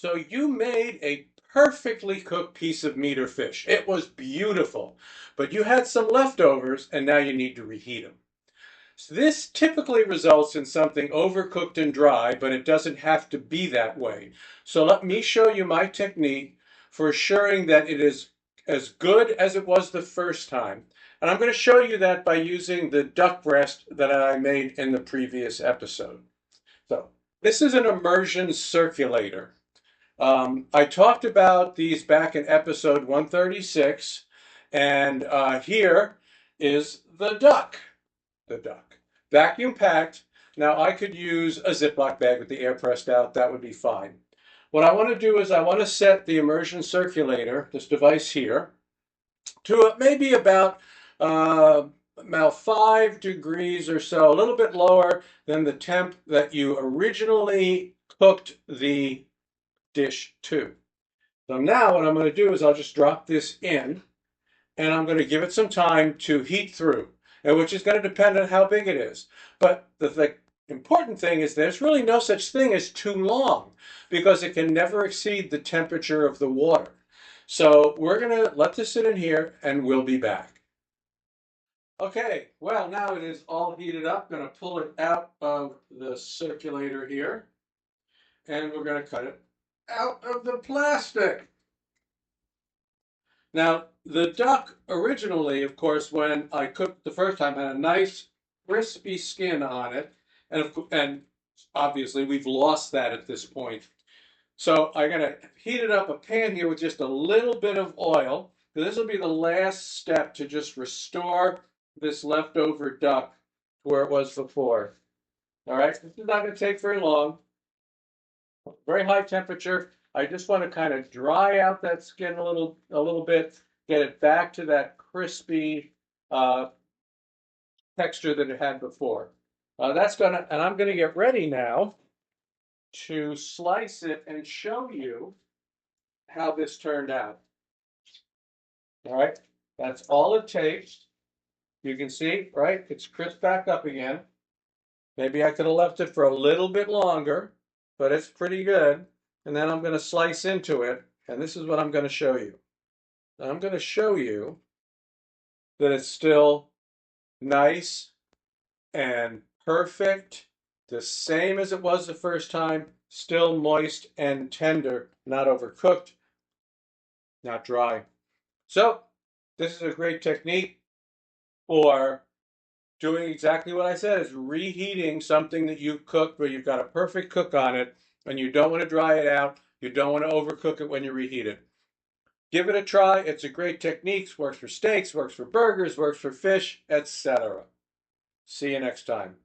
So you made a perfectly cooked piece of meat or fish. It was beautiful, but you had some leftovers and now you need to reheat them. So this typically results in something overcooked and dry, but it doesn't have to be that way. So let me show you my technique for assuring that it is as good as it was the first time. And I'm going to show you that by using the duck breast that I made in the previous episode. So this is an immersion circulator. I talked about these back in episode 136, and here is the duck. The duck. Vacuum packed. Now I could use a Ziploc bag with the air pressed out. That would be fine. What I want to do is I want to set the immersion circulator, this device here, to maybe about 5 degrees or so, a little bit lower than the temp that you originally cooked the dish to. So now what I'm going to do is I'll just drop this in and I'm going to give it some time to heat through, and which is going to depend on how big it is. But the important thing is there's really no such thing as too long because it can never exceed the temperature of the water. So we're going to let this sit in here and we'll be back. Okay, well, now it is all heated up. I'm going to pull it out of the circulator here and we're going to cut it out of the plastic. Now, the duck originally, of course, when I cooked the first time, had a nice crispy skin on it. And obviously, we've lost that at this point. So I'm going to heat it up a pan here with just a little bit of oil. This will be the last step to just restore this leftover duck to where it was before. All right, this is not going to take very long. Very high temperature. I just want to kind of dry out that skin a little bit, get it back to that crispy texture that it had before. And I'm gonna get ready now to slice it and show you how this turned out. All right, that's all it takes. You can see, right? It's crisp back up again. Maybe I could have left it for a little bit longer, but it's pretty good. And then I'm going to slice into it, and this is what I'm going to show you. I'm going to show you that it's still nice and perfect, the same as it was the first time, still moist and tender, not overcooked, not dry. So this is a great technique for doing exactly what I said, is reheating something that you've cooked where you've got a perfect cook on it and you don't want to dry it out. You don't want to overcook it when you reheat it. Give it a try. It's a great technique. Works for steaks, works for burgers, works for fish, etc. See you next time.